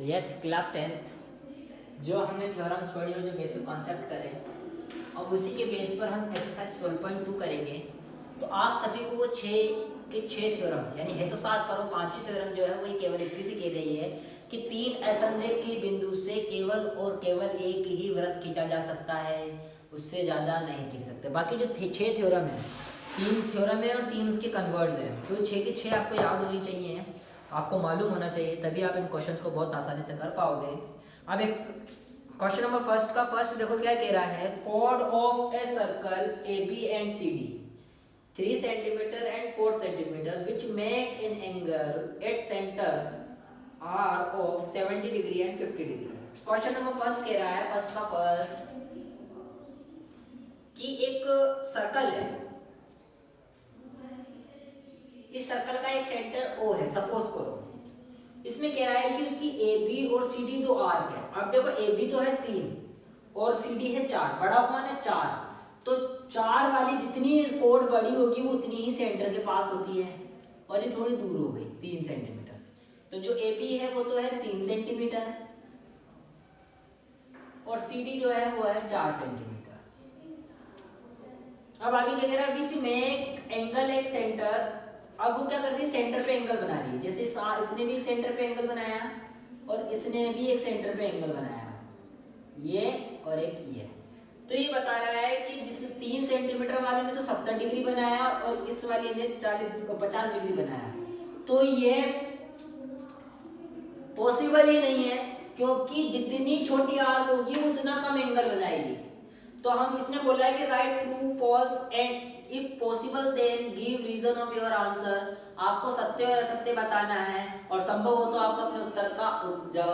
तो yes class 10th जो हमने थ्योरम्स पढ़ी और जो बेसिक कॉन्सेप्ट करे, अब उसी के बेस पर हम एक्सरसाइज 12.2 करेंगे। तो आप सभी को वो 6 के 6 थ्योरम्स यानी है तो 7 पर वो 5वीं थ्योरम जो है वही केवल इतनी सी कह रही है कि 3 असंरेख के बिंदु से केवल और केवल एक ही वृत्त खींचा जा सकता है, उससे ज़्यादा नहीं खींच सकते। बाकी जो 6 थ्योरम है, 3 थ्योरम है और 3 उसके कन्वर्ट्स हैं, तो 6 के 6 आपको याद होनी चाहिए, आपको मालूम होना चाहिए, तभी आप इन क्वेश्चंस को बहुत आसानी से कर पाओगे। अब एक क्वेश्चन नंबर फर्स्ट का फर्स्ट देखो क्या कह रहा है, chord of a circle A B and C D 3 centimetre and 4 centimetre which make an angle at centre are of 70 degree and 50 degree. Question number first कह रहा है, फर्स्ट का फर्स्ट कि एक सर्कल है, इस सर्कल का एक सेंटर O है, सपोज करो। इसमें कह रहा है कि उसकी ए बी और सी डी दो आर्क है। अब देखो ए बी तो है 3 और सी डी है 4, बड़ा कौन है 4, तो 4 वाली जितनी कोण बड़ी होगी वो उतनी ही सेंटर के पास होती है, और ये थोड़ी दूर हो गई 3 सेंटीमीटर। तो जो ए बी है वो तो है 3 सेंटीमीटर और सी डी जो है वो है 4 सेंटीमीटर। अब आगे क्या कह रहा है, which make angle at centre. अब वो क्या कर रही है, सेंटर पे एंगल बना रही है। जैसे इसने भी एक सेंटर पे एंगल बनाया और इसने भी एक सेंटर पे एंगल बनाया, ये और एक ये। तो ये बता रहा है कि जिस 3 सेंटीमीटर वाले ने तो 70 डिग्री बनाया और इस वाले ने 50 डिग्री बनाया, तो ये पॉसिबल ही नहीं है, क्योंकि जितनी छोटी आर्क होगी वो उतना कम एंगल बनाएगी। तो हम इसने बोला है कि right true false and if possible then give reason of your answer. आपको सत्य और असत्य बताना है और संभव हो तो आपको अपने उत्तर का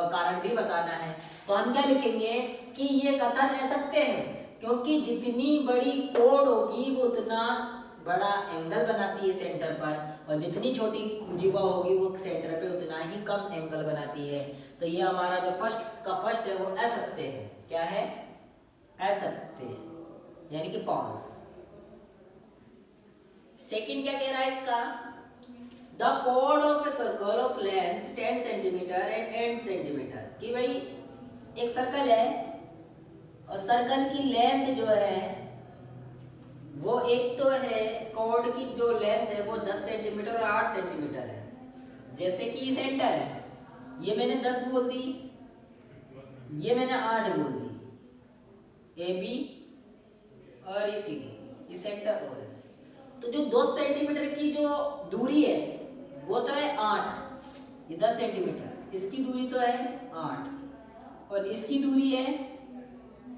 कारण भी बताना है। तो हम क्या लिखेंगे कि ये कथन असत्य है, क्योंकि जितनी बड़ी कोण होगी वो उतना बड़ा एंगल बनाती है सेंटर पर, और जितनी छोटी जीवा होगी वो सेंटर पे उतना ही कम एंगल बनाती है। तो ये हमारा जो फर्स्ट है वो असत्य है। क्या है? असत्य, यानी कि फॉल्स। सेकंड क्या कह रहा है इसका, the chord of a circle of length 10 centimetre and and centimetre. कि भाई एक सर्कल है और सर्कल की लेंथ जो है वो एक तो है, कॉर्ड की जो लेंथ है वो 10 सेंटीमीटर और 8 सेंटीमीटर है। जैसे कि सेंटर है, ये मैंने 10 बोल दी, ये मैंने 8 बोल दी, ए बी और ये सी डी, ये सेंटर O है। तो जो 2 सेंटीमीटर की जो दूरी है वो तो है 8, ये 10 सेंटीमीटर, इसकी दूरी तो है 8 और इसकी दूरी है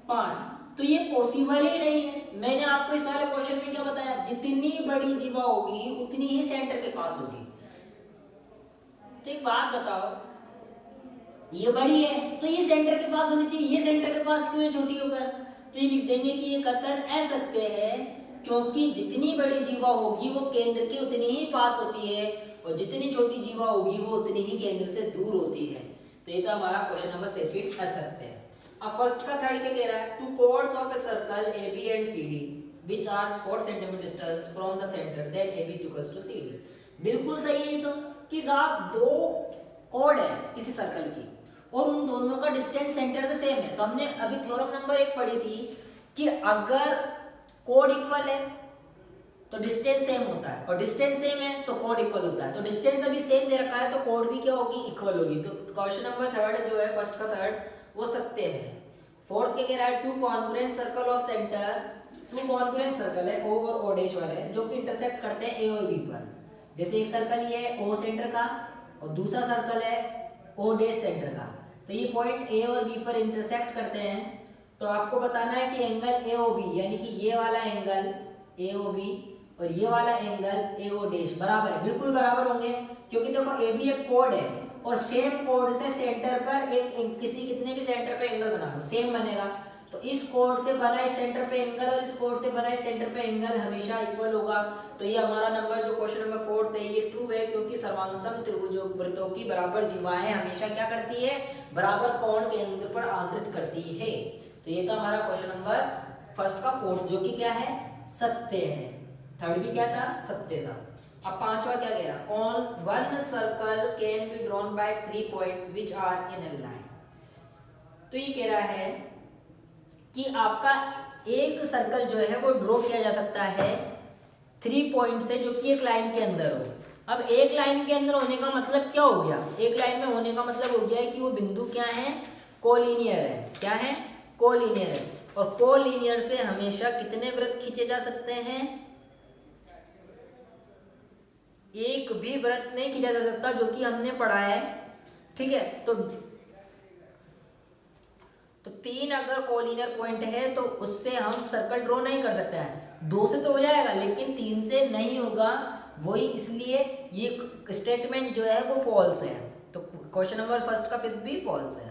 5। तो ये पॉसिबल ही नहीं है। मैंने आपको इस वाले क्वेश्चन में क्या बताया, जितनी बड़ी जीवा होगी उतनी ही सेंटर के पास होगी। तो एक बात बताओ, ये बड़ी है तो ये सेंटर के पास होनी चाहिए, ये सेंटर के पास क्यों है छोटी होकर। तो ये लिख देंगे कि ये कथन असत्य है, क्योंकि जितनी बड़ी जीवा होगी वो केंद्र के उतनी ही पास होती है और जितनी छोटी जीवा होगी वो उतनी ही केंद्र से दूर होती है। तो ये था हमारा क्वेश्चन नंबर सेकंड असत्य है। अब फर्स्ट का थर्ड क्या कह रहा है, two chords of a circle A B and C D which are 4 centimetre distance from the centre then A B equals to C D. बिल्कुल सही है। तो कि साहब 2 कॉर्ड है किसी सर्कल की और उन दोनों का डिस्टेंस सेंटर से सेम है। तो हमने अभी थ्योरम नंबर 1 पढ़ी थी कि अगर कोड इक्वल है तो डिस्टेंस सेम होता है, और डिस्टेंस सेम है तो कोड इक्वल होता है। तो डिस्टेंस अभी सेम दे रखा है तो कोड भी क्या होगी, इक्वल होगी। तो क्वेश्चन नंबर थर्ड जो है, फर्स्ट का थर्ड, वो सत्य है। फोर्थ क्या कह रहा है, 2 congruent circle of centre, 2 congruent circle है O और O डैश वाले जो कि इंटरसेक्ट करते हैं A और B पर। जैसे एक सर्कल ये है O सेंटर का और दूसरा सर्कल है O डैश सेंटर का, तो ये पॉइंट A और B पर इंटरसेक्ट करते हैं। तो आपको बताना है कि एंगल AOB यानी कि ये वाला एंगल AOB और ये वाला एंगल AO डैश बराबर है, बिल्कुल बराबर होंगे, क्योंकि देखो AB एक कोड है और सेम कोड से सेंटर पर एक किसी कितने भी सेंटर पे एंगल बना लो सेम बनेगा। तो इस कोड से बना इस सेंटर पे एंगल और इस कोड से बना इस सेंटर पे एंगल हमेशा इक्वल होगा। तो ये हमारा नंबर जो क्वेश्चन नंबर 4 है ये ट्रू है, क्योंकि सर्वांगसम त्रिभुजों वृत्तों की बराबर जीवाएं हमेशा क्या करती है, बराबर कोण केंद्र पर आंतरित करती है। तो ये था हमारा क्वेश्चन नंबर फर्स्ट का 4 जो कि क्या है, सत्य है। थर्ड भी क्या था, सत्य था। अब पांचवा क्या कह रहा, on one circle can be drawn by 3 point which are in a line. तो ये कह रहा है कि आपका एक सर्कल जो है वो ड्रॉ किया जा सकता है 3 पॉइंट से, जो कि एक लाइन के अंदर हो। अब एक लाइन के अंदर होने का मतलब क्या हो गया, एक लाइन में होने का मतलब हो गया है कि वो बिंदु क्या है, कोलिनियर है। क्या है, कोलिनियर है। और कोलिनियर से हमेशा कितने वृत्त खींचे जा सकते हैं, एक भी वृत्त नहीं खींचा जा सकता, जो कि हमने पढ़ा है। ठीक है, तो 3 अगर कोलिनियर पॉइंट है तो उससे हम सर्कल ड्रॉ नहीं कर सकते हैं। 2 से तो हो जाएगा लेकिन 3 से नहीं होगा, वही इसलिए ये स्टेटमेंट जो है वो फॉल्स है। तो क्वेश्चन नंबर फर्स्ट का फिफ्थ भी फॉल्स है।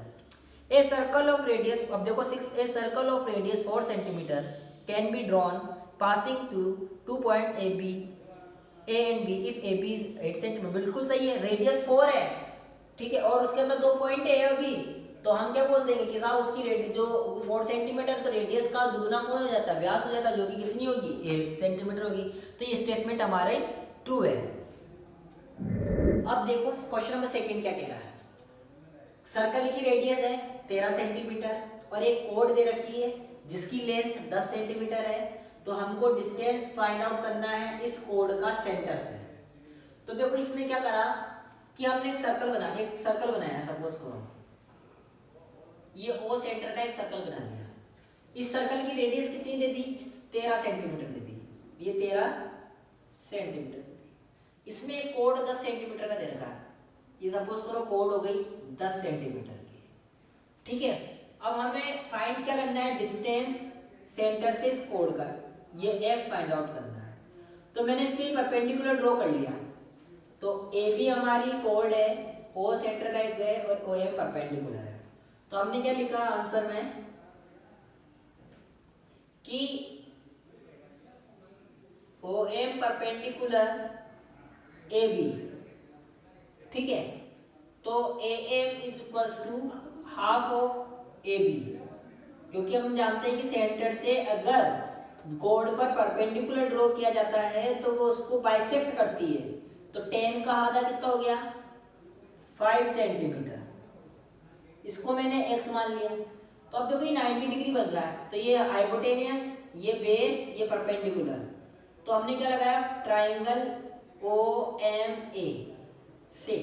ए सर्कल ऑफ रेडियस, अब देखो 6, a circle of radius 4 centimetre can be drawn passing to 2 points A B, A and B if A B is 8 centimetre. बिल्कुल सही है, रेडियस 4 है। ठीक है, और उसके अंदर 2 पॉइंट है अभी, तो हम क्या बोल देंगे कि साहब उसकी रेडियस जो 4 सेंटीमीटर, तो रेडियस का दुगना कौन हो जाता है, व्यास हो जाता है, जो कि कितनी होगी, 8 सेंटीमीटर होगी। तो ये स्टेटमेंट हमारे ट्रू है। अब देखो क्वेश्चन नंबर सेकंड क्या कह रहा है, सर्कल की रेडियस है 13 सेंटीमीटर और एक कोड दे रखी है जिसकी लेंथ 10 सेंटीमीटर है। तो हमको डिस्टेंस फाइंड आउट करना है इस कोड का सेंटर से। तो देखो इसमें क्या करा कि हमने एक सर्कल बनाया, सपोज करो ये ओ सेंटर का एक सर्कल बना लिया। इस सर्कल की रेडियस कितनी दे दी, 13 सेंटीमीटर दे दी, ये 13 सेंटीमीटर दे दी। इसमें एक कोड 10 सेंटीमीटर का दे रखा है, ये सपोज करो कोड हो गई 10 सेंटीमीटर की। ठीक है, अब हमें फाइंड क्या करना है, डिस्टेंस सेंटर से इस कोड का, ये एक्स फाइंड आउट करना है। तो मैंने इसके लिए परपेंडिकुलर ड्रॉ कर लिया। तो ए बी हमारी कोड है, ओ सेंटर का एक है और ओ एम परपेंडिकुलर है। तो हमने क्या लिखा आंसर में कि O M perpendicular A B. ठीक है, तो A M is equals to half of A B, क्योंकि हम जानते हैं कि सेंटर से अगर कोड पर परपेंडिकुलर ड्रॉ किया जाता है तो वो उसको बाइसेक्ट करती है। तो 10 का आधा कितना हो गया, 5 सेंटीमीटर। इसको मैंने x मान लिया। तो अब देखो ये 90 डिग्री बन रहा है, तो ये हाइपोटेनियस, ये बेस, ये परपेंडिकुलर। तो हमने क्या लगाया, ट्राइंगल ओ एम ए से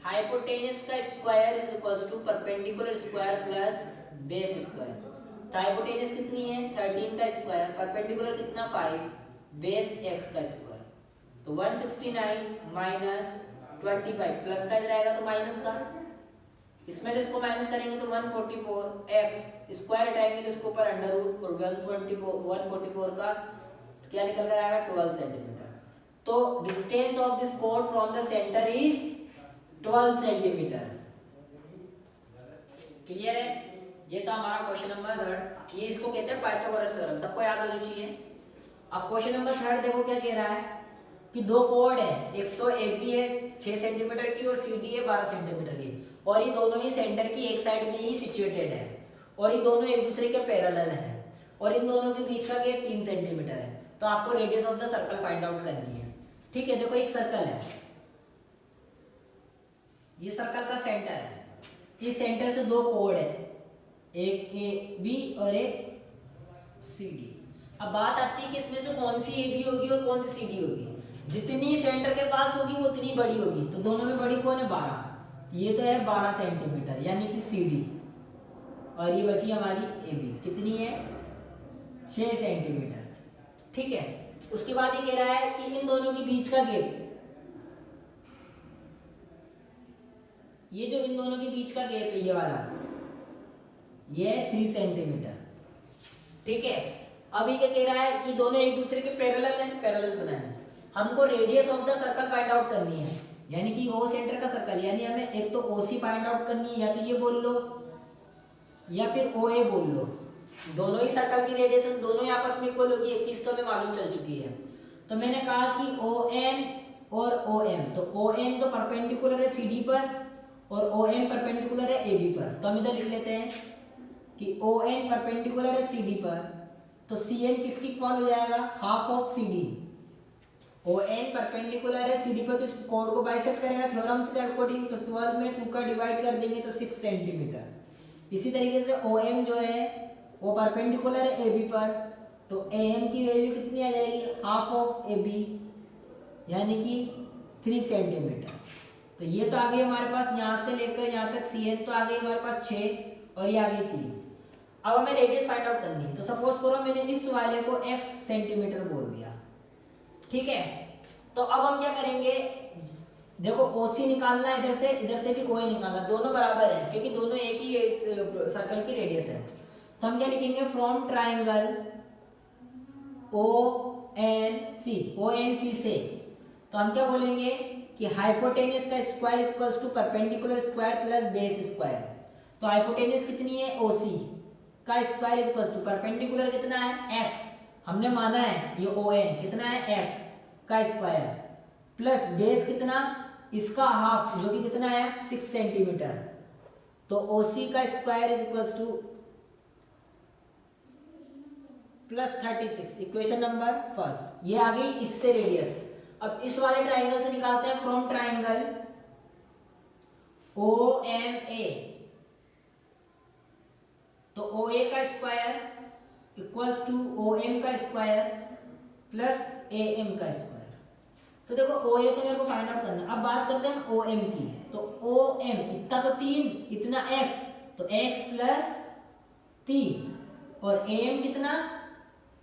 हाइपोटेनियस का square is equals to perpendicular square plus base square. तो हाइपोटेनियस कितनी है, 13 का स्क्वायर, परपेंडिकुलर कितना 5, बेस x का स्क्वायर। तो 169 माइनस 25 प्लस का इधर आएगा तो माइनस का, इसमें से इसको माइनस करेंगे तो 144 x स्क्वायर हटाएंगे तो इसके ऊपर अंडर रूट, और 144 का क्या निकल कर आएगा, 12 सेंटीमीटर। तो distance of this code from the centre is 12 centimetre. Clear है, ये था हमारा क्वेश्चन नंबर 3। ये इसको कहते हैं पाइथागोरस थ्योरम, सबको याद होनी चाहिए। अब क्वेश्चन नंबर 3 देखो क्या कह रहा है कि 2 कोड है, एक तो ए बी है 6 सेंटीमीटर की और सी डी है 12 सेंटीमीटर की, और ये दोनों ही सेंटर की एक साइड में ही सिचुएटेड है, और ये दोनों एक दूसरे के पैरेलल हैं, और इन दोनों के बीच का गैप 3 सेंटीमीटर है। तो आपको radius of the circle find out करनी है। ठीक है, देखो एक सर्कल है, ये सर्कल का सेंटर है, इस सेंटर से 2 कोड है, एक ए बी और एक सी डी। अब बात आती है कि इसमें से कौन सी ए बी होगी और कौन सी सी डी होगी। जितनी सेंटर के पास होगी वो उतनी बड़ी होगी। तो दोनों में बड़ी कौन है, 12, ये तो है 12 सेंटीमीटर यानी कि सी डी, और ये बची हमारी ए बी, कितनी है 6 सेंटीमीटर। ठीक है, उसके बाद ये कह रहा है कि इन दोनों के बीच का गैप, ये जो इन दोनों के बीच का गैप है ये वाला, ये 3 सेंटीमीटर। ठीक है, अब ये क्या कह रहा है कि दोनों एक दूसरे के पैरेलल हैं, पैरेलल बनाने। हमको radius of the circle find out करनी है, यानी कि ओ सेंटर का सर्कल, यानी हमें एक तो ओ सी फाइंड आउट करनी है, या तो ये बोल लो या फिर ओ ए बोल लो। दोनों ही सर्कल की रेडियस दोनों ही आपस में इक्वल होगी, एक चीज तो हमें मालूम चल चुकी है। तो मैंने कहा कि ओ एन और ओ एम, तो ओ एन तो परपेंडिकुलर है सी डी पर और ओ एम परपेंडिकुलर है ए बी पर। तो हम इधर लिख लेते हैं कि ओ एन परपेंडिकुलर है सी डी पर, तो सी एन किसकी इक्वल हो जाएगा, half of C D. O N perpendicular है CD पे, तो इस कोड को बाइसेक्ट करेगा थ्योरम्स के अकॉर्डिंग, तो 12 में 2 का डिवाइड कर देंगे तो 6 सेंटीमीटर। इसी तरीके से ओ एम जो है वो परपेंडिकुलर है AB पर, तो AM की वैल्यू कितनी आ जाएगी, हाफ ऑफ AB, यानी कि 3 सेंटीमीटर। तो ये तो आ गई हमारे पास यहाँ से लेकर यहाँ तक CN, तो आ गई हमारे पास 6 और ये आ गई 3। अब हमें रेडियस फाइंड आउट करनी है, तो सपोज करो मैंने इस वाले को x सेंटीमीटर बोल दिया, ठीक है। तो अब हम क्या करेंगे, देखो OC निकालना है इधर से भी OA निकालना, दोनों बराबर है क्योंकि दोनों एक ही सर्कल की रेडियस है। तो हम क्या लिखेंगे, फ्रॉम ट्राइंगल ONC से, तो हम क्या बोलेंगे कि हाइपोटेनस का square equals to perpendicular square plus base square. तो हाइपोटेनस कितनी है, OC का स्क्वायर इक्वल्स टू परपेंडिकुलर कितना है x, हमने माना है ये ON कितना है x का स्क्वायर, प्लस बेस कितना, इसका हाफ जो कि कितना है 6 सेंटीमीटर। तो OC का square is equals two plus 36, equation number first. ये आ गई इससे रेडियस। अब इस वाले ट्राइंगल से निकालते हैं, फ्रॉम ट्राइंगल OMA, तो OA का स्क्वायर इक्वल्स टू OM का स्क्वायर प्लस AM का स्क्वायर। तो देखो OA तो मेरे को फाइंड आउट करना है। अब बात करते हैं OM की, तो OM इतना तो 3, इतना x, तो x प्लस 3 और AM कितना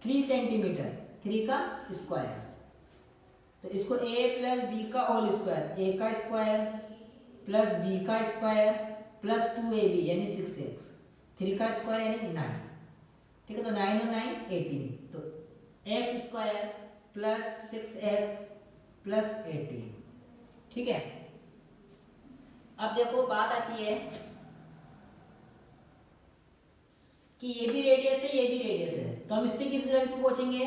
3 सेंटीमीटर, 3 का स्क्वायर। तो इसको A प्लस B का होल स्क्वायर, A का स्क्वायर प्लस B का स्क्वायर प्लस 2AB यानी 6x, 3 का स्क्वायर यानी 9, ठीक है। तो 9 और 9 18, तो x square plus 6x plus 18, ठीक है। अब देखो बात आती है कि ये भी रेडियस है, ये भी रेडियस है, तो हम इससे किस रिजल्ट पे पहुंचेंगे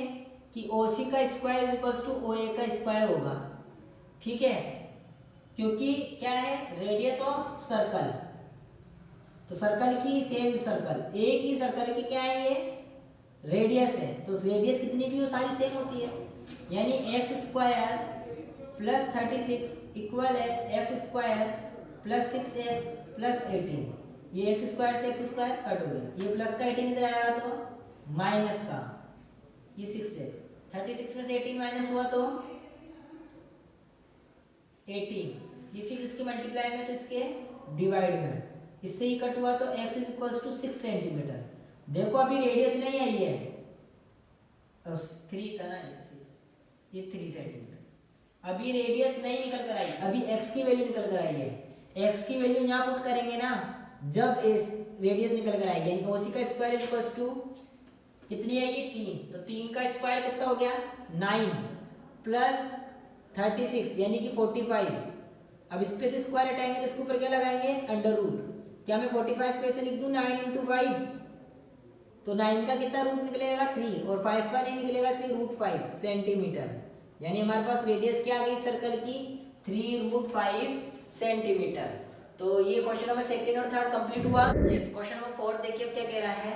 कि OC का square is equals to OA का स्क्वायर होगा, ठीक है, क्योंकि क्या है रेडियस ऑफ सर्कल, तो सर्कल की सेम सर्कल, एक ही सर्कल की क्या है ये रेडियस है, तो रेडियस कितनी भी हो सारी सेम होती है, यानी x स्क्वायर प्लस 36 इक्वल है x square plus 6x plus 18। ये x स्क्वायर से x स्क्वायर कट हो गया, ये प्लस का 18 इधर आएगा तो माइनस का ये 6x, 36 में से 18 माइनस हुआ तो 18, ये 6 इसके मल्टीप्लाई में तो इसके डिवाइड में, इससे ही कट हुआ तो x is equals to 6 centimetre. देखो अभी रेडियस नहीं आई है, 3 था ना, ये 3 सेंटीमीटर, अभी रेडियस नहीं निकल कर आई, अभी x की वैल्यू निकल कर आई है। x की वैल्यू यहाँ पुट करेंगे ना जब रेडियस निकल कर आई, यानी OC का स्क्वायर इज इक्वल्स टू कितनी है ये 3, तो 3 का स्क्वायर कितना हो गया 9 प्लस 36 यानी कि 45। अब इस पे से स्क्वायर हटाएंगे तो इसके ऊपर क्या लगाएंगे अंडर रूट, क्या मैं 45 को ऐसे लिख दूं 9 इंटू 5, तो 9 का कितना रूट निकलेगा 3 और 5 का नहीं निकलेगा इसलिए रूट 5 सेंटीमीटर, यानी हमारे पास रेडियस क्या आ गई सर्कल की 3√5 सेंटीमीटर। तो ये क्वेश्चन नंबर सेकंड और थर्ड कंप्लीट हुआ। यस, क्वेश्चन नंबर फोर्थ देखिए क्या कह रहा है,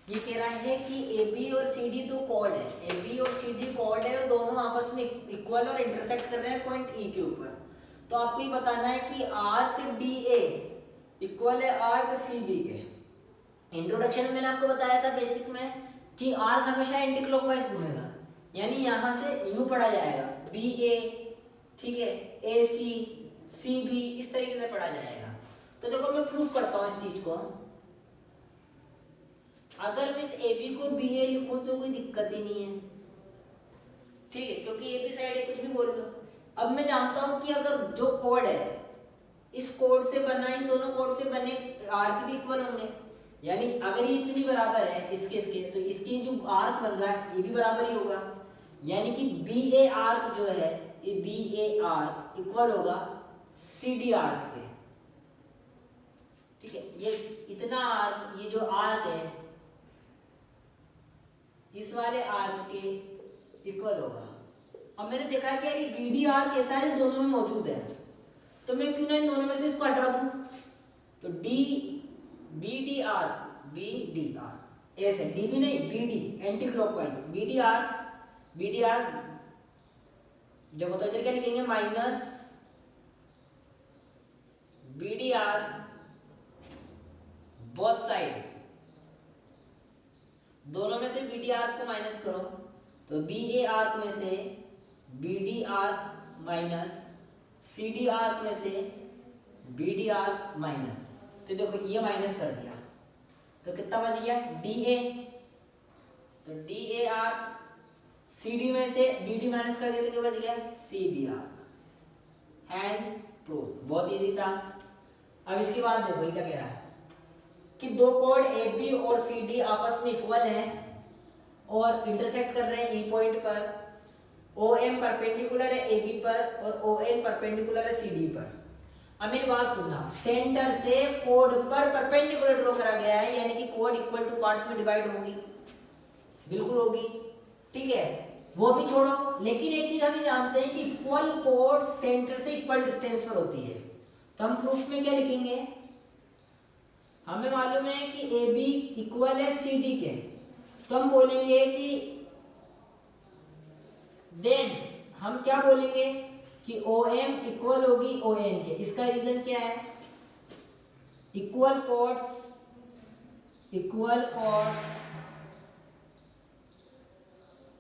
ये कह रहा है कि AB और CD दो कॉर्ड है, AB और CD कॉर्ड है और दोनों आपस में इक्वल और इंटरसेक्ट कर रहे हैं पॉइंट E के ऊपर। तो आपको ये बताना है कि आर्क DA इक्वल है आर्क CB के। इंट्रोडक्शन में मैंने आपको बताया था बेसिक में कि आर्क हमेशा एंटी क्लॉकवाइज घूमेगा, यानी यहां से यूं पढ़ा जाएगा BA, ठीक है, AC CB इस तरीके से पढ़ा जाएगा। तो देखो मैं प्रूफ करता हूं इस चीज को, अगर मैं इस AB को BA लिखूं तो कोई दिक्कत ही नहीं है, ठीक है, क्योंकि AB साइड है कुछ भी बोल लो। अब मैं जानता हूं कि अगर जो कोड है इस कोड से बना, इन दोनों कोड से बने आर्क भी इक्वल होंगे, यानी अगर ये इतनी बराबर है इसके तो इसकी जो आर्क बन रहा है ये भी बराबर ही होगा, यानी कि BA आर्क जो है ये BA आर्क इक्वल होगा CD आर्क के, ठीक है। ये इतना आर्क, ये जो आर्क है इस वाले आर्क के इक्वल होगा। अब मैंने देखा कि यार ये BD आर्क कैसा है जो दोनों में मौजूद है, तो मैं क्यों ना इन दोनों में से इसको हटा दूं, तो BD आर्क ऐसे DB नहीं BD anti clockwise BD arc देखो तो इधर क्या लिखेंगे, minus B D arc both side, दोनों में से बी डी आर्क को माइनस करो, तो बी ए आर्क में से B D arc minus C D arc में से बी डी आर्क माइनस, तो देखो ये माइनस कर दिया तो कितना बच गया, डी ए, तो D A arc, C D में से बी डी माइनस कर दिया तो क्या बच गया, C B arc. Hence proof, बहुत इजी था। अब इसके बाद देखो ये क्या कह रहा है कि दो कोड ए बी और सी डी आपस में इक्वल हैं और इंटरसेक्ट कर रहे हैं ई पॉइंट पर, ओ एम परपेंडिकुलर है ए बी पर और ओ एन परपेंडिकुलर है सी डी पर। अब मेरी बात सुनना, सेंटर से कोड पर परपेंडिकुलर ड्रॉ करा गया है, यानी कि कोड इक्वल टू पार्ट्स में डिवाइड होगी, बिल्कुल होगी, ठीक है, वो भी छोड़ो। लेकिन एक चीज हम जानते हैं कि इक्वल कोड सेंटर से इक्वल डिस्टेंस पर होती है, तो हम प्रूफ में क्या लिखेंगे, हमें मालूम है कि ए बी इक्वल है सी डी के, तो हम बोलेंगे कि देन हम क्या बोलेंगे कि ओ एम इक्वल होगी ओ एन के। इसका रीजन क्या है, equal codes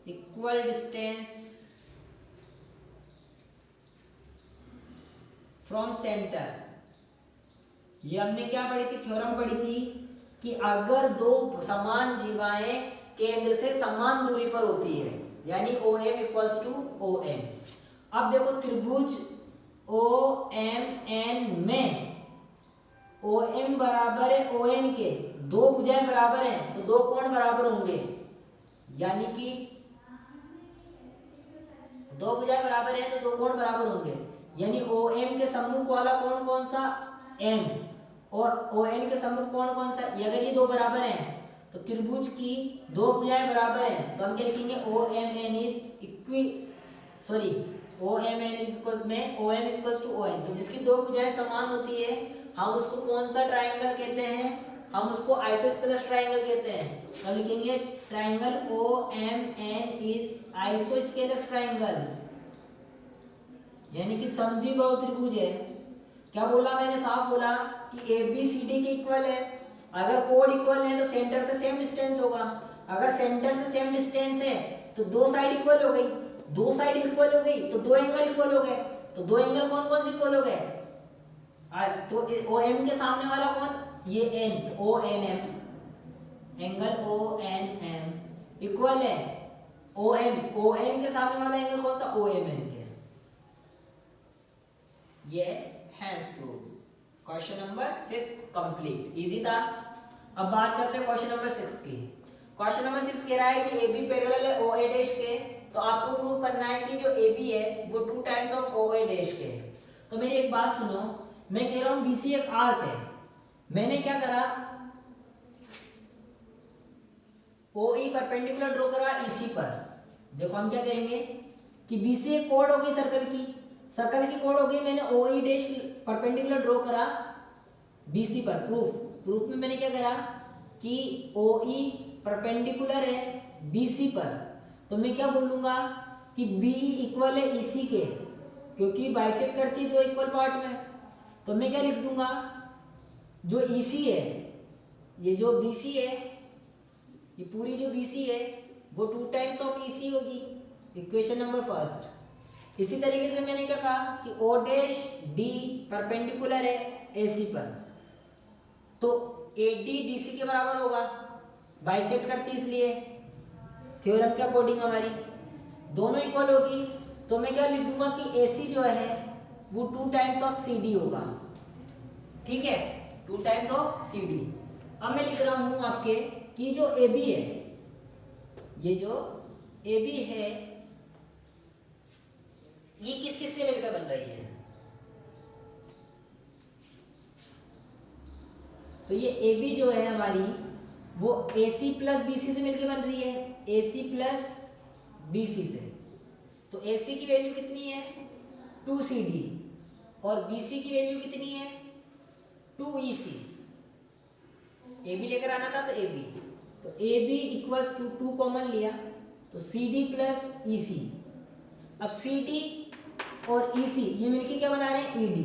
equal distance from centre. ये हमने क्या पढ़ी थी, थ्योरम पढ़ी थी कि अगर दो समान जीवाएं केंद्र से समान दूरी पर होती है, यानी O M equals to O N. अब देखो त्रिभुज ओ एम एन में ओ एम बराबर है ओ एन के, दो भुजाएं बराबर हैं तो दो कोण बराबर होंगे, यानी कि दो भुजाएं बराबर हैं तो दो कोण बराबर होंगे, यानी ओ एम के सम्मुख वाला कोण कौन सा, एन, और ओ एन के सम्मुख कोण कौन सा, अगर ये दो बराबर हैं तो त्रिभुज की दो भुजाएं बराबर हैं, तो हम क्या लिखेंगे, O M N is to O N. तो जिसकी दो भुजाएं समान होती है हम उसको कौन सा ट्राइंगल कहते हैं, हम उसको आइसोस्केलस ट्राइंगल कहते हैं। तो हम लिखेंगे triangle O M N is isosceles triangle, यानी कि समद्विबाहु त्रिभुज है। क्या बोला मैंने, साफ बोला कि ए बी सी डी के इक्वल है, अगर कोड इक्वल है तो सेंटर से सेम डिस्टेंस होगा, अगर सेंटर से सेम डिस्टेंस है तो दो साइड इक्वल हो गई, दो साइड इक्वल हो गई तो दो एंगल इक्वल हो गए, तो दो एंगल कौन कौन से इक्वल हो गए, तो ओ एम के सामने वाला कौन, ये N, O N M, angle O N M equal है ओ एन के सामने वाला एंगल कौन सा, ओ एम एन के। ये hence proof. Question number 5 complete, easy था। अब बात करते हैं क्वेश्चन नंबर 6 की। क्वेश्चन नंबर 6 कह रहा है कि ए बी पैरेलल है ओ ए डैश के, तो आपको प्रूव करना है कि जो ए बी है वो 2 times of O A dash के है। तो मेरी एक बात सुनो, मैं कह रहा हूं बीसी एक आर्क है, मैंने क्या करा, ओ ई परपेंडिकुलर ड्रॉ करा ईसी पर। देखो हम क्या करेंगे कि बीसी एक कोड हो गई सर्कल की कोड हो गई, मैंने ओ ई डैश परपेंडिकुलर ड्रॉ करा बीसी पर। प्रूफ में मैंने क्या करा कि ओ ई परपेंडिकुलर है बीसी पर, तो मैं क्या बोलूंगा कि बी इक्वल है ईसी के, क्योंकि बाइसेक्ट करती है दो इक्वल पार्ट में, तो मैं क्या लिख दूंगा, जो ईसी है, ये जो बीसी है, ये पूरी जो बीसी है वो 2 टाइम्स ऑफ ईसी होगी, इक्वेशन नंबर फर्स्ट। इसी तरीके से मैंने क्या कहा कि ओ डैश डी परपेंडिकुलर है एसी पर, तो ए डी डीसी के बराबर होगा, बाइसेक्ट करती इसलिए, थ्योरम के अकॉर्डिंग हमारी दोनों इक्वल होगी, तो मैं क्या लिख दूंगा कि एसी जो है वो 2 टाइम्स ऑफ सी डी होगा, ठीक है, 2 टाइम्स ऑफ सी डी। अब मैं लिख रहा हूं आपके कि जो ए बी है, ये जो ए बी है ये किस किस से मिलकर बन रही है, तो ये ए बी जो है हमारी वो AC प्लस BC से मिलकर बन रही है, AC प्लस BC से। तो AC की वैल्यू कितनी है 2CD और BC की वैल्यू कितनी है 2EC। AB लेकर आना था तो AB, तो AB इक्वल्स टू 2 कॉमन लिया तो CD प्लस EC। अब CD और EC ये मिलके क्या बना रहे हैं ED,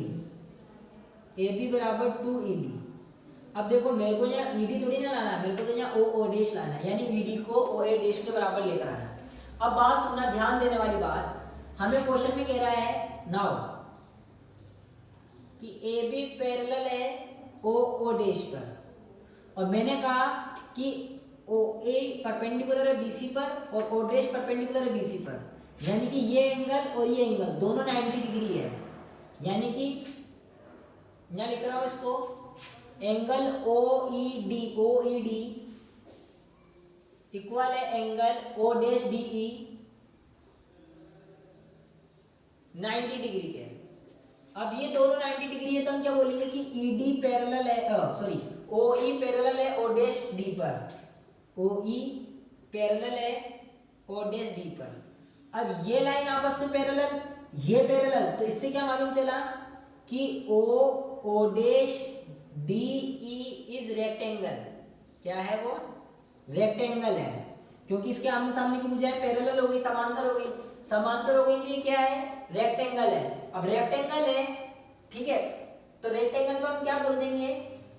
AB बराबर 2ED। अब देखो मेरे को यहाँ ED थोड़ी ना लाना है, मेरे को तो यहाँ OO डैश लाना है, यानी ED को OA डैश के बराबर लेकर आना है। अब बात सुनना, ध्यान देने वाली बात, हमें क्वेश्चन में कह रहा है नाउ कि AB पैरेलल है OO डैश पर, और मैंने कहा कि OA परपेंडिकुलर है BC पर और O डैश परपेंडिकुलर है BC पर, यानी कि ये एंगल और ये एंगल दोनों 90 डिग्री है, यानी कि यहाँ लिख रहा हूं इसको, एंगल OED इक्वल है angle O dash DE 90 degree के। अब ये दोनों 90 डिग्री है तो हम क्या बोलेंगे कि ED पैरेलल है, सॉरी OE पैरेलल है O डैश D पर, OE पैरेलल है O डैश D पर। अब ये लाइन आपस में पैरेलल, ये पैरेलल, तो इससे क्या मालूम चला कि O dash DE is rectangle. क्या है वो? रेक्टेंगल है, क्योंकि इसके आमने सामने की भुजाएं पैरेलल हो गई, समांतर हो गई, समांतर हो गई तो ये क्या है? रेक्टेंगल है। अब रेक्टेंगल है, ठीक है, तो रेक्टेंगल को हम क्या बोल देंगे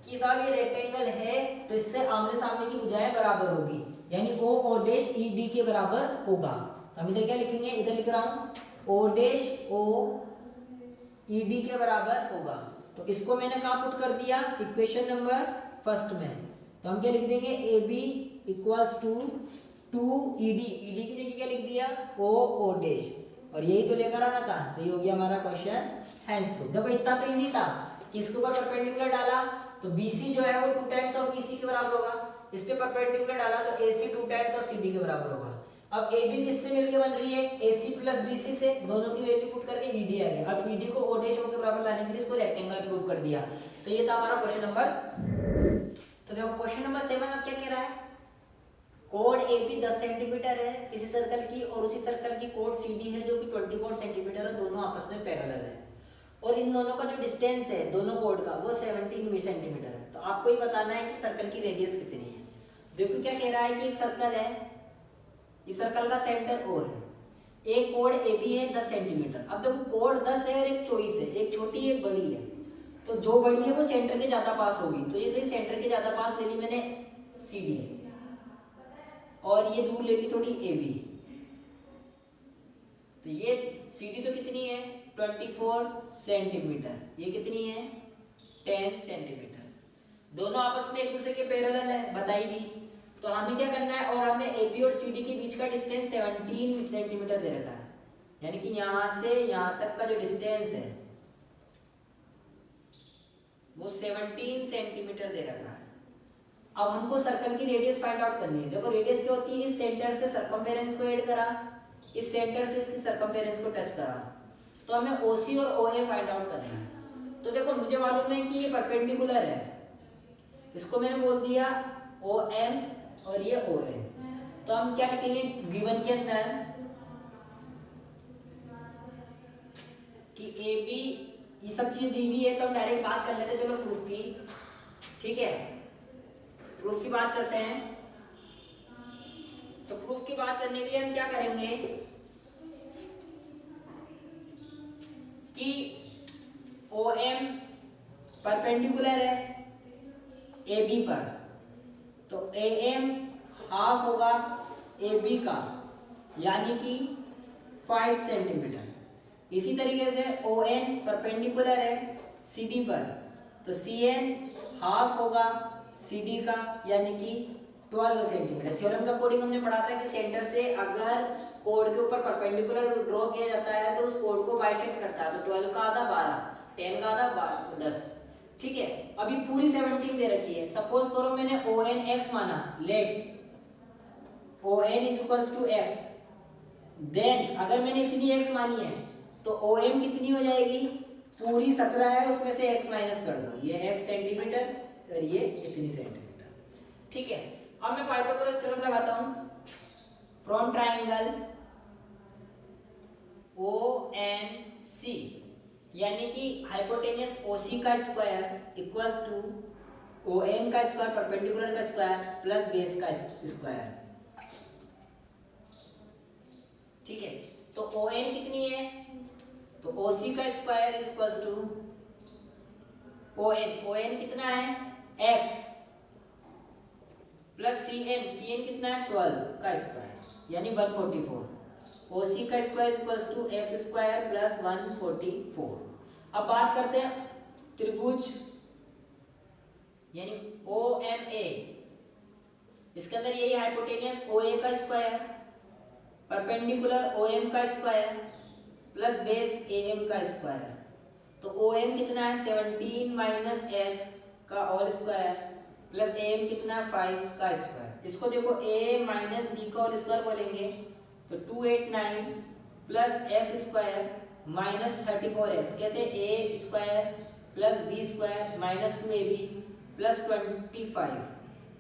कि साहब ये रेक्टेंगल है तो इससे आमने सामने की भुजाएं बराबर होगी, यानी O डैश ED के बराबर होगा। तो हम इधर क्या लिखेंगे, इधर लिख रहा हूं O डैश ED के बराबर होगा। तो इसको मैंने कहाँ पुट कर दिया? इक्वेशन नंबर फर्स्ट में। तो हम क्या लिख देंगे, AB equals to 2ED, ED की जगह क्या लिख दिया? O डैश, और यही तो लेकर आना था, तो ये हो गया हमारा क्वेश्चन हैंस प्रूफ। देखो इतना तो इजी था कि इसके ऊपर परपेंडिकुलर डाला तो BC जो है वो 2 टाइम्स ऑफ EC के बराबर होगा, इस पे परपेंडिकुलर डाला तो AC 2 टाइम्स ऑफ CD के बराबर होगा। अब AB किससे मिलके बन रही है? AC प्लस BC से, दोनों की वैल्यू पुट करके ED आ गया। अब ED को O डैश के बराबर लाने के लिए इसको रेक्टेंगल प्रूव कर दिया। तो ये था हमारा क्वेश्चन नंबर। तो देखो क्वेश्चन नंबर 7 अब क्या कह रहा है, कोड AB 10 सेंटीमीटर है किसी सर्कल की, और उसी सर्कल की कोड CD है जो कि 24 सेंटीमीटर है, दोनों आपस में पैरेलल है, और इन दोनों का जो डिस्टेंस है दोनों कोड का वो 17 सेंटीमीटर है। तो आपको ही बताना है कि सर्कल की रेडियस कितनी है। देखो क्या कह रहा है कि एक सर्कल है, इस सर्कल का सेंटर O है, एक कोड AB है 10 सेंटीमीटर। अब देखो कोड 10 है और एक 24 है, एक छोटी एक बड़ी है, तो जो बड़ी है वो सेंटर के ज्यादा पास होगी, तो जैसे सेंटर के ज्यादा पास ले ली मैंने CD, और ये दूर ले ली थोड़ी AB, तो ये CD तो कितनी है? 24 सेंटीमीटर, ये कितनी है? 10 सेंटीमीटर। दोनों आपस में एक दूसरे के पैरेलल है, बताई दी। तो हमें क्या करना है, और हमें AB और CD के बीच का डिस्टेंस 17 सेंटीमीटर दे रखा है, यानी कि यहां से यहां तक का जो डिस्टेंस है वो 17 सेंटीमीटर दे रखा है। अब हमको सर्कल की रेडियस फाइंड आउट करनी है। देखो रेडियस क्या होती है, इस सेंटर से सर्कमफेरेंस को ऐड करा, इस सेंटर से इसकी सर्कमफेरेंस को टच करा, तो हमें OC और OA फाइंड आउट करना है। तो देखो मुझे मालूम है कि ये परपेंडिकुलर है, इसको मैंने बोल दिया OM और ये OA। तो हम क्या लिखेंगे गिवन के अंदर कि AB, ये सब चीज दी हुई है, तो हम डायरेक्ट बात कर लेते हैं, चलो प्रूफ की, ठीक है, प्रूफ की बात करते हैं। तो प्रूफ की बात करने के लिए हम क्या करेंगे कि OM परपेंडिकुलर है AB पर, तो AM हाफ होगा AB का, यानी कि 5 सेंटीमीटर। इसी तरीके से ON परपेंडिकुलर है CD पर, तो CN हाफ होगा CD का, यानी कि 12 सेंटीमीटर। थ्योरम का कोडिंग हमने पढ़ा था कि सेंटर से अगर कोड के ऊपर परपेंडिकुलर ड्रॉ किया जाता है तो उस कोड को बाइसेक्ट करता है, तो 12 का आधा 12, 10 का आधा 10, ठीक है। अभी पूरी 17 दे रखी है, सपोज करो मैंने ON x माना, let ON is equals to x, then अगर मैंने इतनी x मानी है तो OM कितनी हो जाएगी, पूरी 17 है उसमें से x माइनस कर दो, ये x सेंटीमीटर और ये इतनी सेंटीमीटर, ठीक है। अब मैं पाइथागोरस थ्योरम लगाता हूं, फ्रॉम ट्राइंगल ONC, यानी कि हाइपोटेनियस OC का स्क्वायर इक्वल्स टू ON का स्क्वायर परपेंडिकुलर का स्क्वायर प्लस बेस का स्क्वायर, ठीक है। तो ON कितनी है, तो OC का square is equal to ON कितना है x प्लस CN कितना है 12 का स्क्वायर यानी 144। OC का square is equal to x square plus 144। अब बात करते हैं त्रिभुज यानी OMA, इसके अंदर यही हाइपोटेनियस OA का स्क्वायर परपेंडिकुलर OM का स्क्वायर प्लस बेस AM का स्क्वायर। तो OM कितना है 17 माइनस x का होल स्क्वायर प्लस AM कितना है 5 का स्क्वायर। इसको देखो A माइनस B का होल स्क्वायर बोलेंगे तो 289 plus x square minus 34x, कैसे A square plus B square minus 2AB plus 25।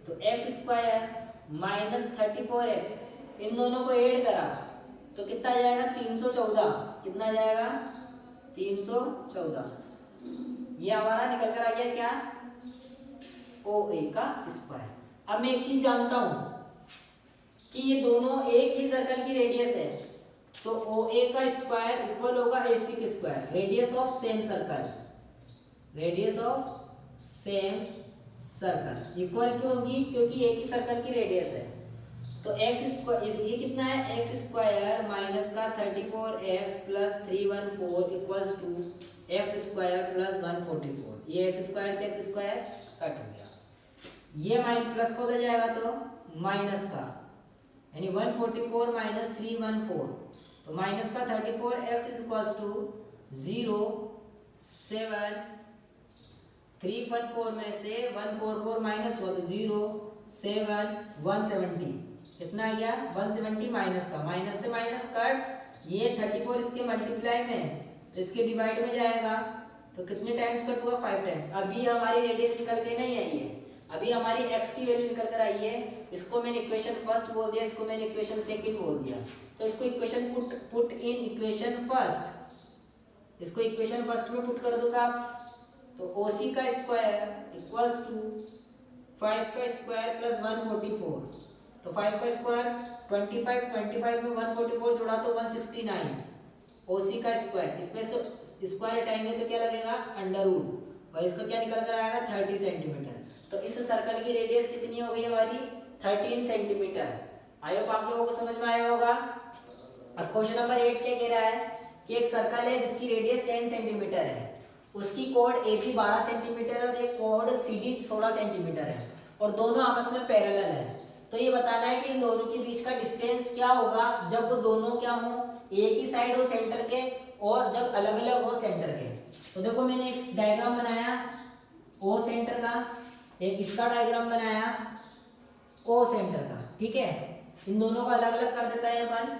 तो x स्क्वायर माइनस 34x इन दोनों को ऐड करा तो कितना आ जाएगा 314। कितना आ जाएगा 314। ये हमारा निकल कर आ गया क्या OA का स्क्वायर। अब मैं एक चीज जानता हूं कि ये दोनों एक ही सर्कल की रेडियस है, तो OA का स्क्वायर इक्वल होगा AC के square, radius of same circle, radius of same circle equal क्यों होगी क्योंकि एक ही सर्कल की रेडियस है। तो x स्क्वायर ये कितना है x स्क्वायर माइनस का 34x plus 314 equals to x square plus 144। ये x स्क्वायर से x स्क्वायर कट हो गया, ये माइनस प्लस का हो जाएगा तो माइनस का यानी 144 माइनस 314, तो माइनस का 34x इज इक्वल्स टू 0 7 314 में से 144 माइनस हुआ तो 0 7 170 कितना आ गया 170 माइनस का, माइनस से माइनस कट, ये 34 इसके मल्टीप्लाई में है तो इसके डिवाइड में जाएगा तो कितने टाइम्स कट हुआ 5 टाइम्स। अभी हमारी रेडियस निकल के नहीं आई है, अभी हमारी x की वैल्यू निकल कर आई है। इसको मैंने इक्वेशन फर्स्ट बोल दिया, इसको मैंने इक्वेशन सेकंड बोल दिया, तो इसको equation put in equation first, इसको इक्वेशन फर्स्ट में पुट कर दो साहब। तो OC का स्क्वायर इक्वल्स टू 5 का स्क्वायर प्लस 144, तो 5 का स्क्वायर 25 में 144 जोड़ा तो 169 OC का स्क्वायर, इसमें से स्क्वायर हटाएंगे तो क्या लगेगा अंडर रूट और इसका क्या निकल कर आएगा 30 सेंटीमीटर। तो इस सर्कल की रेडियस कितनी हो गई हमारी 13 सेंटीमीटर। आई होप आप लोगों को समझ में आया होगा। अब क्वेश्चन नंबर 8 क्या कह रहा है कि एक सर्कल है जिसकी रेडियस 10 सेंटीमीटर है, उसकी कोड AB 12 सेंटीमीटर और एक कोड CD 16 सेंटीमीटर है और दोनों आपस में पैरेलल है। तो ये बताना है कि इन दोनों के बीच का डिस्टेंस क्या होगा जब वो दोनों क्या हो एक ही साइड हो सेंटर के और जब अलग अलग हो सेंटर के। तो देखो मैंने एक डायग्राम बनाया O सेंटर का, एक इसका डायग्राम बनाया O सेंटर का, ठीक है, इन दोनों को अलग अलग कर देता है अपन।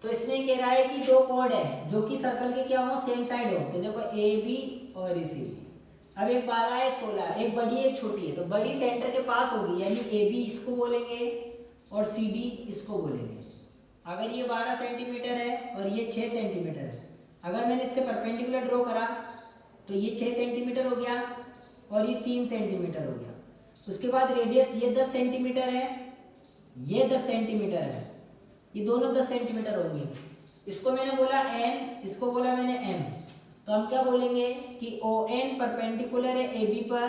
तो इसमें कह रहा है कि दो कोड है जो कि सर्कल के क्या हो सेम साइड हो, तो देखो AB और CD। अब एक 12 है एक 16 है, एक बड़ी एक छोटी है, तो बड़ी सेंटर के पास होगी यानी AB इसको बोलेंगे और CD इसको बोलेंगे। अगर ये 12 सेंटीमीटर है और ये 6 सेंटीमीटर है, अगर मैंने इससे परपेंडिकुलर ड्रॉ करा तो ये 6 सेंटीमीटर हो गया और ये 3 सेंटीमीटर हो गया। उसके बाद रेडियस ये 10 सेंटीमीटर है, ये 10 सेंटीमीटर है, ये दोनों 10 सेंटीमीटर होंगे। इसको मैंने बोला n, इसको बोला मैंने m, तो हम क्या बोलेंगे कि ON परपेंडिकुलर है AB पर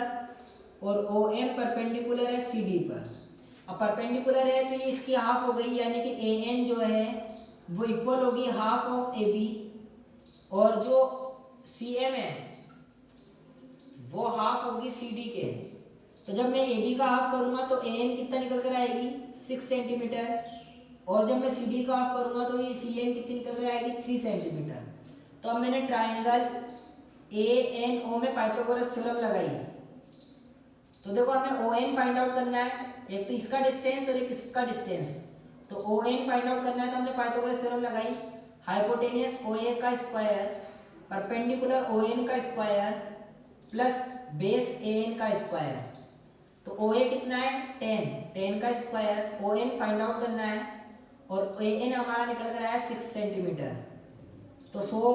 और OM परपेंडिकुलर है CD पर। अब परपेंडिकुलर है तो ये इसकी हाफ हो गई यानी कि AN जो है वो इक्वल होगी हाफ ऑफ AB और जो CM है वो हाफ होगी CD के। तो जब मैं AB का हाफ करूंगा तो AN कितना निकल कर आएगी 6 सेंटीमीटर और जब मैं CD का हाफ करूंगा तो ये CM कितनी निकल कर आएगी 3 सेंटीमीटर। तो अब मैंने ट्राइंगल ANO में पाइथागोरस थ्योरम लगाई। तो देखो हमें ON फाइंड आउट करना है, एक तो इसका डिस्टेंस और एक इसका डिस्टेंस। तो ON फाइंड आउट करना है तो हमने पाइथागोरस थ्योरम लगाई, हाइपोटेनियस OA का स्क्वायर परपेंडिकुलर ON का स्क्वायर प्लस बेस AN का स्क्वायर। तो OA कितना है 10 का स्क्वायर, ON फाइंड आउट करना है और AN हमारा निकल कर आया 6 सेंटीमीटर। तो 100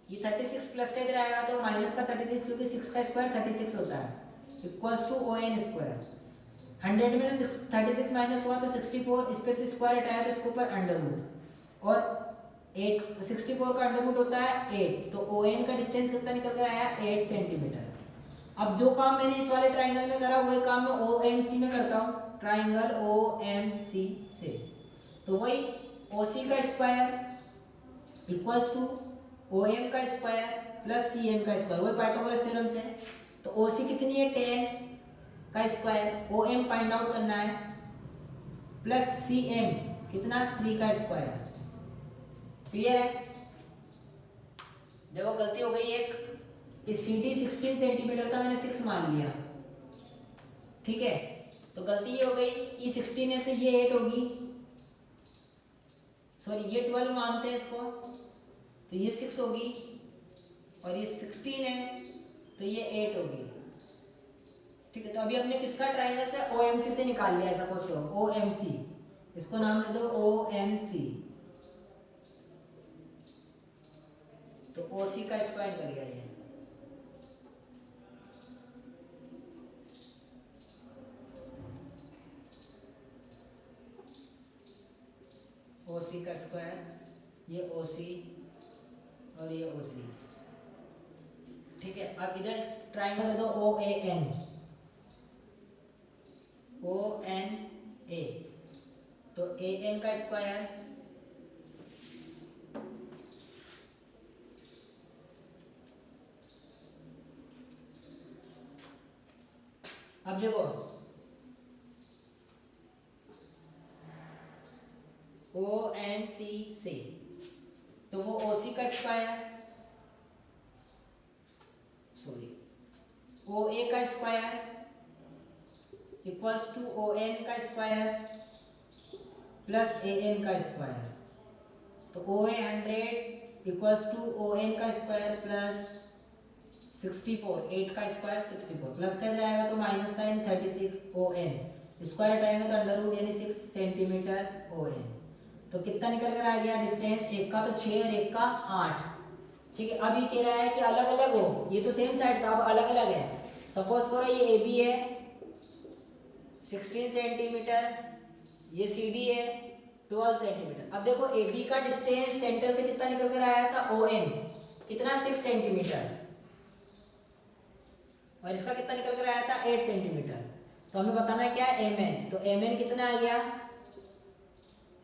ये 36 प्लस का इधर आएगा तो माइनस का 36 क्योंकि 6 का स्क्वायर 36 होता है इक्वल्स टू ON स्क्वायर। 100 में से 36 माइनस हुआ तो 64, इस पे से स्क्वायर हटाया तो इसके ऊपर अंडर रूट और 8 64 का अंडर रूट होता है 8, तो ON का डिस्टेंस कितना निकल कर आया 8 सेंटीमीटर। अब जो काम मैंने इस वाले ट्राइंगल में करा वही काम मैं OMC में करता हूँ, ट्राइंगल OMC से। तो वही OC का स्क्वायर इक्वल्स टू OM का स्क्वायर प्लस CM का स्क्वायर, वही पाइथागोरस थ्योरम से। तो OC कितनी है 10 का स्क्वायर, OM फाइंड आउट करना है, प्लस CM कितना 3 का स्क्वायर। क्लियर है? देखो गलती हो गई एक कि CD 16 सेंटीमीटर था, मैंने 6 मान लिया, ठीक है। तो गलती ये हो गई कि 16 है तो ये 8 होगी, सॉरी ये 12 मानते हैं इसको, तो ये 6 होगी, और ये 16 है तो ये 8 होगी, ठीक है। तो अभी हमने किसका ट्राइंगल से OMC से निकाल लिया, सपोज करो OMC, इसको नाम दे दो OMC, तो OC का स्क्वायर निकल गया ये। OC का स्क्वायर, ये OC और ये OC, ठीक है। अब इधर ट्राइंगल दे दो OAN, ONA, तो AN का स्क्वायर अब देखो ONC से, तो वो OC का स्क्वायर, सॉरी OA का स्क्वायर इक्वल्स टू ON का स्क्वायर प्लस AN का स्क्वायर, तो OA 100 इक्वल्स टू ON का स्क्वायर प्लस 64, 8 का स्क्वायर 64, प्लस का जाएगा तो माइनस का इन 36 ON, स्क्वायर हटाएंगे तो अंडर रूट यानी 6 सेंटीमीटर ON। तो कितना निकल कर आ गया डिस्टेंस, एक का तो 6 और एक का 8, ठीक है। अब ये कह रहा है कि अलग अलग हो, ये तो सेम साइड था, अब अलग अलग है। सपोज करो ये AB है 16 सेंटीमीटर, ये CD है 12 सेंटीमीटर। अब देखो AB का डिस्टेंस सेंटर से कितना निकल कर आया था ON, कितना 6 सेंटीमीटर, और इसका कितना निकल कर आया था 8 सेंटीमीटर। तो हमें बताना क्या है MN, तो MN कितना आ गया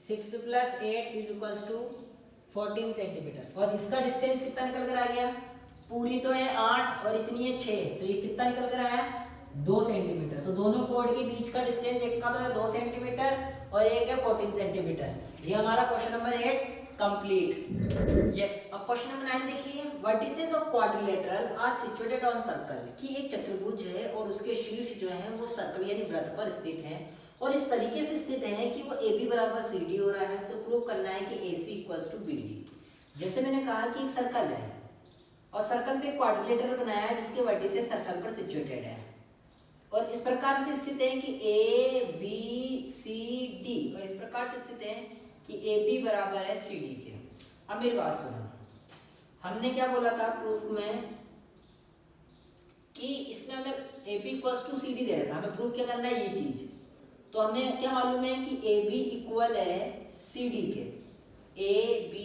6 plus 8 is equals to 14 centimetre, और इसका डिस्टेंस कितना निकल कर आ गया, पूरी तो है 8 और इतनी है 6, तो ये कितना निकल कर आया 2 सेंटीमीटर। तो दोनों कोड के बीच का डिस्टेंस, एक का तो है 2 सेंटीमीटर और एक है 14 सेंटीमीटर। ये हमारा क्वेश्चन नंबर 8 कंप्लीट। यस, अब क्वेश्चन नंबर 9 देखिए, vertices of quadrilateral are situated on circle, कि एक चतुर्भुज है और उसके शीर्ष जो है वो सर्कल यानी वृत्त पर स्थित है, और इस तरीके से स्थित है कि वो AB बराबर CD हो रहा है। तो प्रूव करना है कि AC इक्वल्स टू BD। जैसे मैंने कहा कि एक सर्कल है और सर्कल पे क्वाड्रिलेटरल बनाया है जिसके वर्टिसेस सर्कल पर सिचुएटेड है, और इस प्रकार से स्थित है कि ABCD, और इस प्रकार से स्थित है कि AB बराबर है CD के। अब मेरी बात सुनो, हमने क्या बोला था प्रूफ में कि इसमें हमें AB इक्वल्स टू CD दे रखा है, हमें प्रूफ क्या करना है ये चीज। तो हमें क्या मालूम है कि AB इक्वल है CD के, AB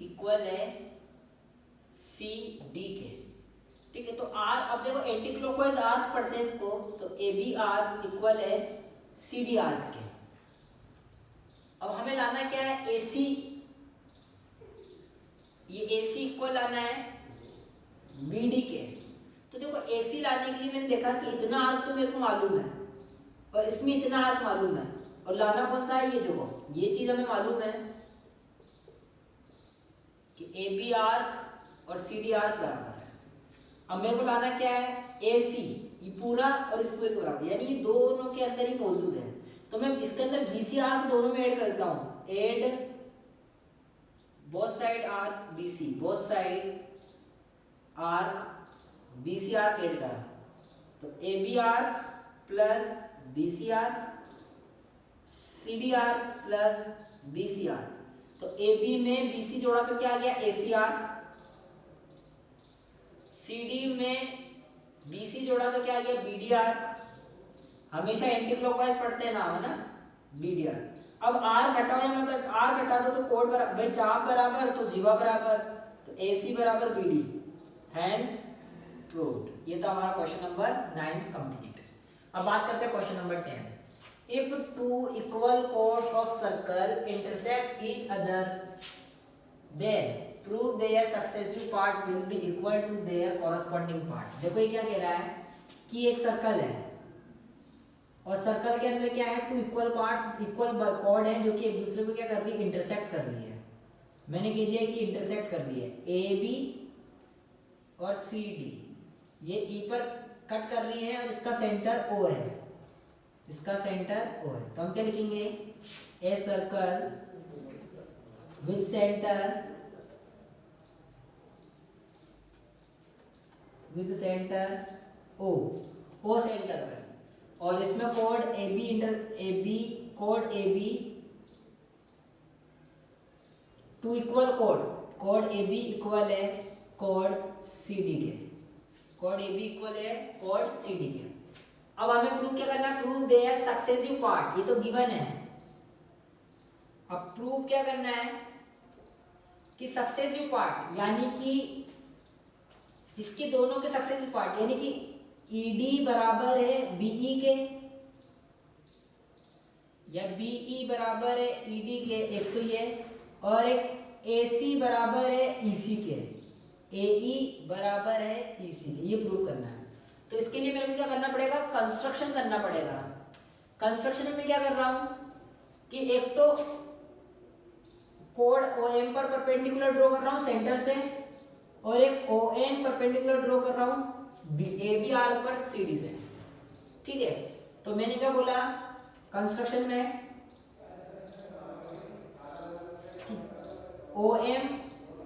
इक्वल है CD के, ठीक है। तो R, अब देखो एंटी क्लॉकवाइज आर्क पढ़ते हैं इसको, तो AB आर्क इक्वल है CD आर्क के। अब हमें लाना क्या है AC, ये AC इक्वल लाना है BD के। तो देखो AC लाने के लिए मैंने देखा कि इतना आर्क तो मेरे को मालूम है और इसमें इतना आर्क मालूम है, और लाना कौन सा है, ये देखो ये चीज हमें मालूम है कि AB आर्क और CD आर्क बराबर है। अब मेरे को लाना क्या है AC, ये पूरा और इस पूरे के बराबर, यानी ये दोनों के अंदर ही मौजूद है। तो मैं इसके अंदर BC आर्क दोनों में ऐड कर देता हूं, add both side arc BC, both side arc BC arc add करा, तो AB arc plus BC arc, CD arc plus BC arc. तो AB में BC जोड़ा तो क्या आ गया AC आर्क, CD में BC जोड़ा तो क्या आ गया BD आर्क। हमेशा एंटी क्लॉकवाइज पढ़ते हैं ना, है ना, BD आर्क। अब आर घटाओ या मतलब आर घटा दो तो कोड बराबर, भाई चाप बराबर तो जीवा बराबर, तो AC बराबर BD, हैंस प्रूव्ड। ये तो हमारा क्वेश्चन नंबर 9 कंप्लीट। अब बात करते हैं question number 10। If two equal chords of circle intersect each other then prove their successive part will be equal to their corresponding part. देखो ये क्या कह रहा है कि एक सर्कल है और सर्कल के अंदर क्या है, two equal parts, equal chord है जो कि एक दूसरे को क्या कर रही है, इंटरसेक्ट कर रही है। मैंने कह दिया कि इंटरसेक्ट कर रही है, AB और CD ये E पर कट कर रही है और इसका सेंटर O है, इसका सेंटर O है। तो हम क्या लिखेंगे, a circle with centre O centre पर, और इसमें code AB code AB two equal code AB equal है कोड CD के, कोड AB इक्वल है कोड CD के। अब हमें प्रूव क्या करना है, प्रूव देयर सक्सेसिव पार्ट, ये तो गिवन है। अब प्रूव क्या करना है कि सक्सेसिव पार्ट यानी कि इसके दोनों के सक्सेसिव पार्ट यानी कि ED बराबर है BE के या BE बराबर है ED के, एक तो ये, और एक AC बराबर है EC के, AE बराबर है EC के, ये प्रूव करना है। तो इसके लिए मेरे को क्या करना पड़ेगा, कंस्ट्रक्शन करना पड़ेगा। कंस्ट्रक्शन में क्या कर रहा हूं कि एक तो कोड OM पर परपेंडिकुलर ड्रॉ कर रहा हूं सेंटर से, और एक ON परपेंडिकुलर ड्रॉ कर रहा हूं ABR पर CD से। ठीक है, तो मैंने क्या बोला कंस्ट्रक्शन में, OM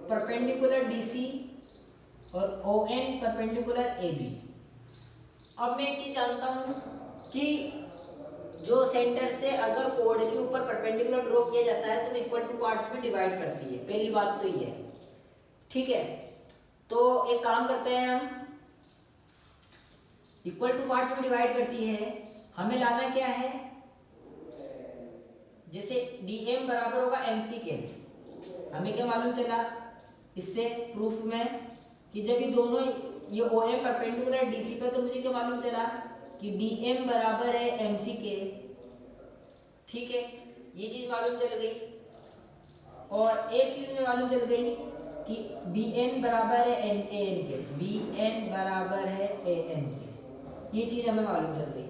परपेंडिकुलर DC और ON परपेंडिकुलर AB। अब मैं एक चीज जानता हूं कि जो सेंटर से अगर कोड के ऊपर परपेंडिकुलर ड्रॉ किया जाता है तो वो इक्वल टू पार्ट्स में डिवाइड करती है, पहली बात तो ये है। ठीक है, तो एक काम करते हैं हम, इक्वल टू पार्ट्स में डिवाइड करती है, हमें लाना क्या है, जैसे DM बराबर होगा MC के, हमें क्या मालूम चला इससे प्रूफ में कि जब ये दोनों ये OM परपेंडिकुलर DC पे, तो मुझे क्या मालूम चला कि DM बराबर है MC के। ठीक है, ये चीज मालूम चल गई, और एक चीज मुझे मालूम चल गई कि BN बराबर है AN के, BN बराबर है AN के, ये चीज हमें मालूम चल गई।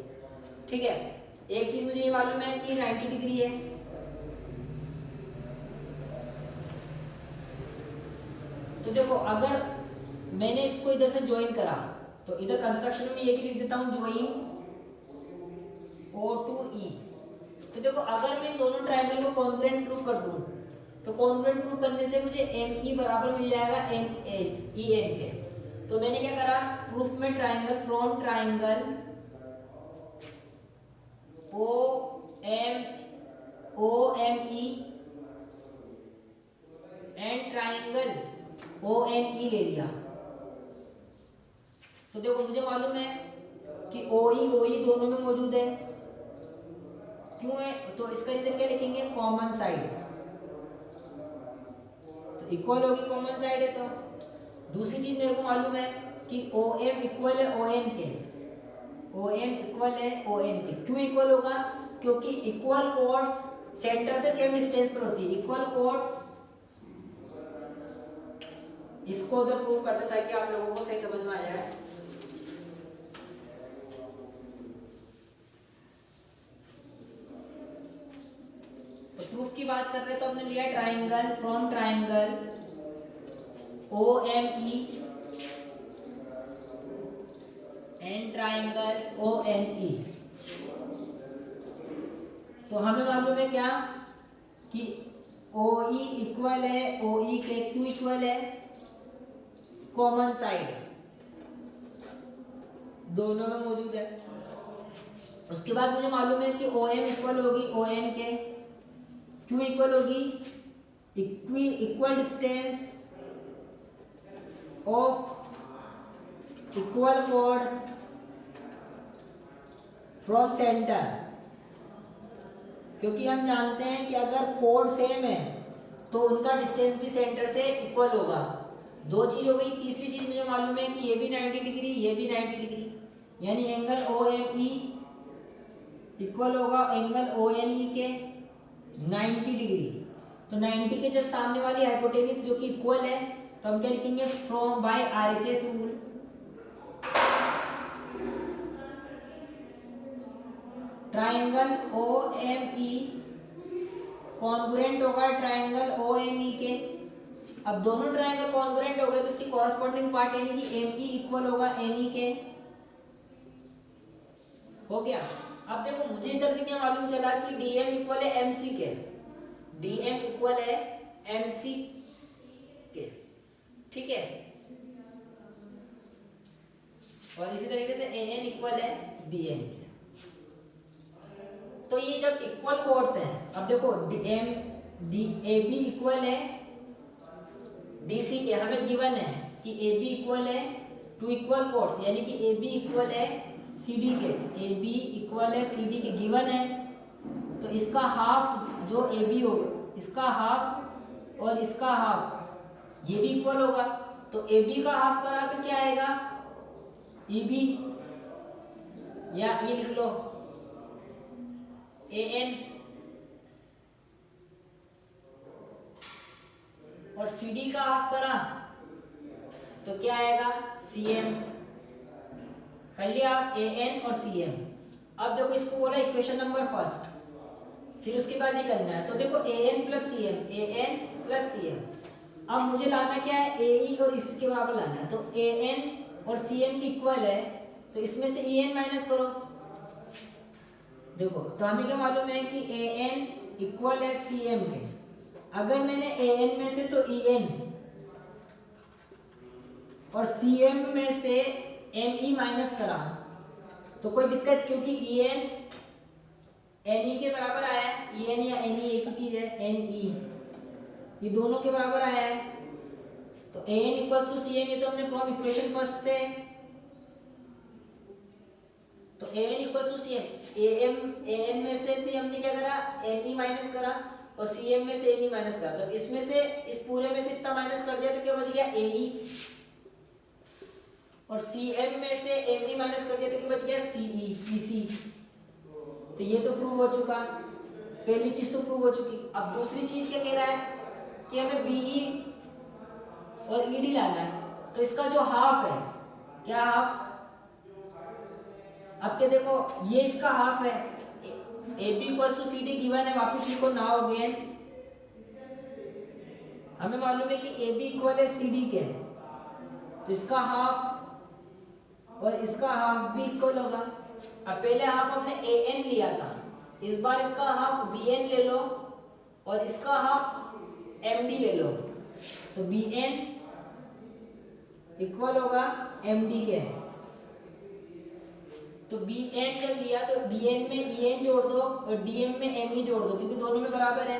ठीक है, एक चीज मुझे ये मालूम है कि 90 डिग्री है। तो देखो अगर मैंने इसको इधर से ज्वाइन करा तो इधर कंस्ट्रक्शन में ये भी लिख देता हूं, ज्वाइन O to E। तो देखो अगर मैं इन दोनों ट्रायंगल को कॉन्ग्रुएंट प्रूव कर दूं तो कॉन्ग्रुएंट प्रूव करने से मुझे ME बराबर मिल जाएगा EN के। तो मैंने क्या करा, प्रूफ में triangle from triangle OME and triangle ONE ले लिया। तो देखो मुझे मालूम है कि OE दोनों में मौजूद है, क्यों है, तो इसका रीजन क्या लिखेंगे, कॉमन साइड, तो इक्वल होगी कॉमन साइड है। तो दूसरी चीज मेरे को मालूम है कि OM इक्वल है ON के, OM इक्वल है ON के। क्यों इक्वल होगा, क्योंकि इक्वल कोऑर्ड्स सेंटर से सेम डिस्टेंस पर होती है, इक्वल कोऑर्ड्स। इसको उधर प्रूव करते ताकि आप लोगों को सही समझ में आ जाए। तो प्रूफ की बात कर रहे हैं तो हमने लिया triangle from triangle OME and triangle ONE। तो हमें मालूम है क्या कि OE इक्वल है OE के, क्यों इक्वल है, कॉमन साइड दोनों में मौजूद है। उसके बाद मुझे मालूम है कि OM इक्वल होगी ON के, क्यों इक्वल होगी, equal distance of equal code from centre क्योंकि हम जानते हैं कि अगर कोड सेम है तो उनका डिस्टेंस भी सेंटर से इक्वल होगा। दो चीज हो गई। तीसरी चीज मुझे मालूम है कि ये भी 90 डिग्री, ये भी 90 डिग्री, यानी angle O M E equal होगा एंगल ओ एन ई के 90 डिग्री। तो 90 के जस्ट सामने वाली हाइपोटेनिस जो कि इक्वल है, तो हम क्या लिखेंगे, from by RHS rule triangle O M E congruent होगा ट्राइंगल ओ एन ई के। अब दोनों ट्राइंगल कॉन्ग्रुएंट हो गए तो इसकी कॉरेस्पॉन्डिंग पार्ट यानी कि एम ई इक्वल होगा एन ई के। हो गया। अब देखो मुझे इधर से क्या मालूम चला कि डीएम इक्वल है एमसी के। डीएम इक्वल है एमसी के, ठीक है। और इसी तरीके से एएन इक्वल है बीएन के। तो ये जब इक्वल कोड्स हैं, अब देखो DM D A B equal है डीसी के, हमें गिवन है कि ए बी इक्वल है टू इक्वल कोड्स यानी कि ए बी इक्वल है CD के, ए बी इक्वल है CD के गिवन है। तो इसका हाफ जो ए बी होगा, इसका हाफ और इसका हाफ ये भी इक्वल होगा। तो ए बी का हाफ करा तो क्या आएगा, ई बी, या ये लिख लो ए एन, और CD का हाफ करा तो क्या आएगा, CM। कर लिया आप AN और CM। अब देखो इसको बोला इक्वेशन नंबर फर्स्ट, फिर उसके बाद ही करना है। तो देखो AN plus CM, AN plus CM। अब मुझे लाना क्या है, AE और इसके बराबर लाना है। तो AN और CM की इक्वल है तो इसमें से EN माइनस करो। देखो तो हमें क्या मालूम है कि AN इक्वल है CM के। अगर मैंने AN में से तो EN और CM में से ME माइनस करा तो कोई दिक्कत, क्योंकि EN NE के बराबर आया है। EN या NE एक ही चीज है, NE ये दोनों के बराबर आया है। तो AN इक्वल्स टू CM, ये तो हमने फ्रॉम इक्वेशन फर्स्ट से। तो AN equals to CM, AN में से भी हमने क्या करा, ME माइनस करा, और CM में से ME माइनस करा। तो इसमें से इस पूरे में से इतना माइनस कर दिया तो क्या बच गया, AE, और CM में से ME माइनस कर दिया तो क्या बच गया, CE, EC। तो ये तो प्रूव हो चुका, पहली चीज तो प्रूव हो चुकी। अब दूसरी चीज क्या कह रहा है कि हमें BE और ED लाना है। तो इसका जो हाफ है, क्या हाफ, अब क्या देखो ये इसका हाफ है, AB equals to CD given है, वापस लिखो नाउ अगेन। हमें मालूम है कि AB इक्वल है CD के, तो इसका हाफ और इसका हाफ भी इक्वल होगा। अब पहले हाफ हमने AN लिया था, इस बार इसका हाफ BN ले लो और इसका हाफ MD ले लो। तो BN इक्वल होगा MD के। तो BN जब लिया तो BN में EN जोड़ दो और DM में ME जोड़ दो, क्योंकि दोनों में बराबर है।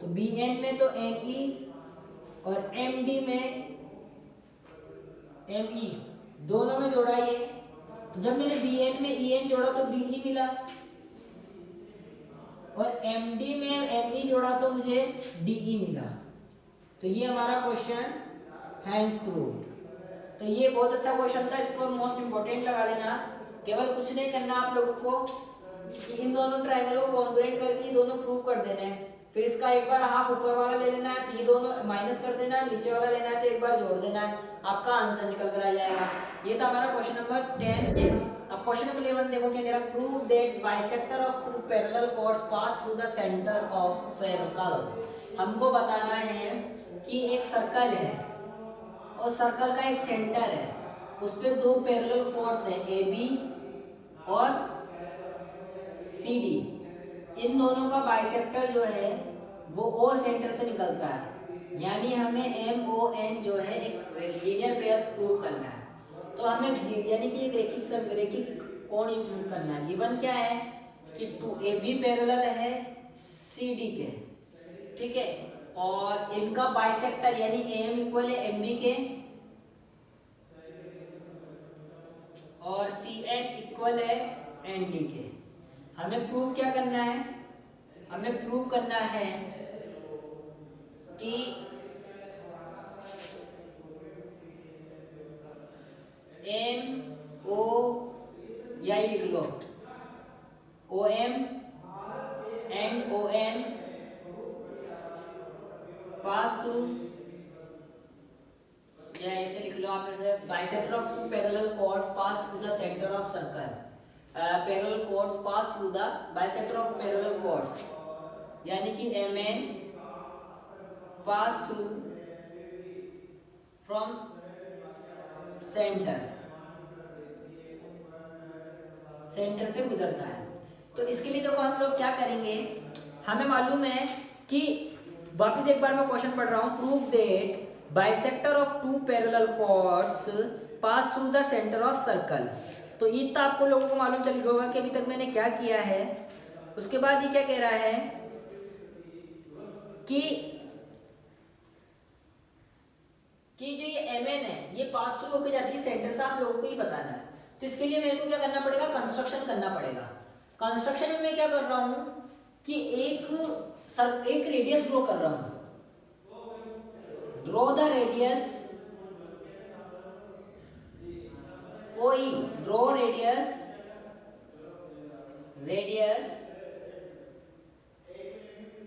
तो BN में तो ME और MD में ME, दोनों में जोड़ा ये। तो जब मैंने BN में EN जोड़ा तो BE मिला, और MD में ME जोड़ा तो मुझे DE मिला। तो ये हमारा क्वेश्चन हैंस प्रूव्ड। तो ये बहुत अच्छा क्वेश्चन था, इसको मोस्ट इंपोर्टेंट लगा लेना। केवल कुछ नहीं करना आप लोगों को कि इन दोनों ट्रायंगलों को कॉन्ग्रुएंट करके ये दोनों प्रूव कर देने हैं। फिर इसका एक बार हाफ ऊपर वाला ले लेना है तो ये दोनों माइनस कर देना है, नीचे वाला लेना है तो एक बार जोड़ देना है, आपका आंसर निकल कर आ जाएगा। ये था हमारा क्वेश्चन नंबर 10। अब क्वेश्चन नंबर 11 देखो क्या कह रहा है, prove that bisector of two parallel chords pass through the centre of circle. हमको बताना है कि एक सर्कल है और सर्कल का एक सेंटर है, उस पे दो पैरेलल कॉर्ड्स हैं AB और CD। इन दोनों का बाइसेक्टर जो है वो O सेंटर से निकलता है, यानी हमें MON जो है एक लीनियर पेयर प्रूव करना है। तो हमें यानी कि एक रैखिक कोण यूज करना है। गिवन क्या है कि 2AB पैरेलल है CD के, ठीक है, और इनका बाइसेक्टर यानी AM इक्वल है MB के और CN इक्वल है ND के। हमें प्रूव क्या करना है हमें प्रूव करना है कि एम ओ यही लिख लो O M and O N pass through, या ऐसे लिख लो आप, ऐसे bisector of two parallel chords pass through the centre of circle, parallel chords pass through the bisector of parallel chords, यानी कि M N pass through from centre से गुजरता है। तो इसके लिए देखो हम लोग क्या करेंगे, हमें मालूम है कि वापस एक बार मैं क्वेश्चन पढ़ रहा हूं, prove that bisector of two parallel chords pass through the centre of circle. तो इतना आपको लोगों को मालूम चल गया होगा कि अभी तक मैंने क्या किया है। उसके बाद ये क्या कह रहा है कि जो ये एम एन है ये पास थ्रू होकर जाती है सेंटर से, आप लोगों को ही बताना है। तो इसके लिए मेरे को क्या करना पड़ेगा, कंस्ट्रक्शन करना पड़ेगा। कंस्ट्रक्शन में मैं क्या कर रहा हूं कि एक रेडियस ड्रॉ कर रहा हूं, draw the radius OE, draw radius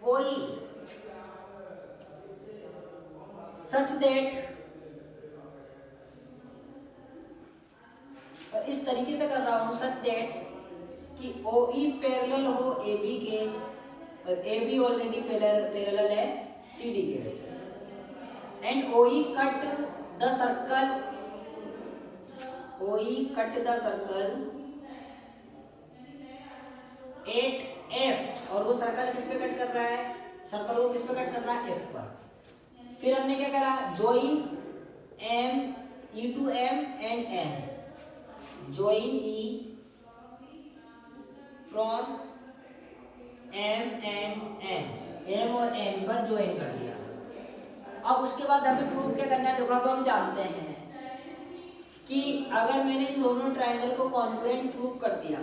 OE such that, और इस तरीके से कर रहा हूं सच दैट कि OE पैरेलल हो AB के और AB ऑलरेडी पैरेलल है CD के, and OE cut the circle eight F, और वो सर्कल किस पे कट कर रहा है, सर्कल वो किस पे कट कर रहा है, F पर। फिर हमने क्या करा, join M E to M and N, join E from M and N, M और N पर ज्वाइन कर दिया। अब उसके बाद हमें प्रूव क्या करना है, देखो अब हम जानते हैं कि अगर मैंने इन दोनों ट्रायंगल को कॉन्ग्रुएंट प्रूव कर दिया,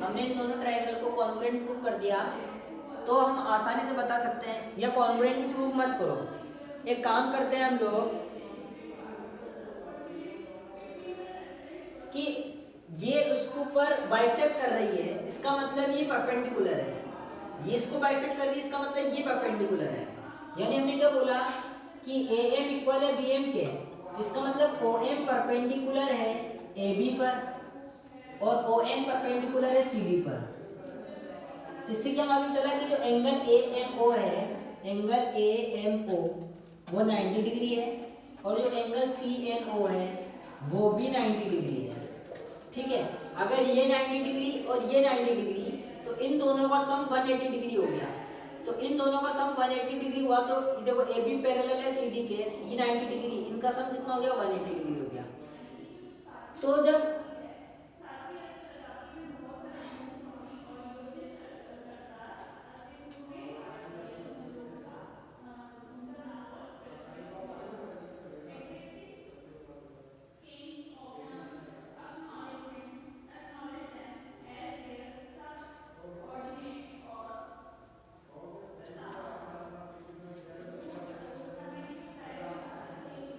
हमने इन दोनों ट्रायंगल को कॉन्ग्रुएंट प्रूव कर दिया, तो हम आसानी से बता सकते हैं, या कॉन्ग्रुएंट प्रूव मत करो, एक काम करते हैं हम लोग कि ये उसके ऊपर बाइसेक्ट कर रही है, इसका मतलब ये परपेंडिकुलर है, ये इसको बाइसेक्ट कर रही है, इसका मतलब ये परपेंडिकुलर है। यानी हमने क्या बोला कि AM इक्वल है BM के, तो इसका मतलब OM परपेंडिकुलर है AB पर और ON परपेंडिकुलर है CD पर। तो इससे क्या मालूम चला कि जो एंगल AMO है, एंगल AMO वो 90 डिग्री है, और जो एंगल CNO है वो भी 90 डिग्री है। ठीक है, अगर ये 90 डिग्री और ये 90 डिग्री, तो इन दोनों का सम 180 डिग्री हो गया। तो इन दोनों का सम 180 डिग्री हुआ, तो देखो AB पैरेलल है CD के, ये 90 डिग्री, इनका सम कितना हो गया, 180 डिग्री हो गया। तो जब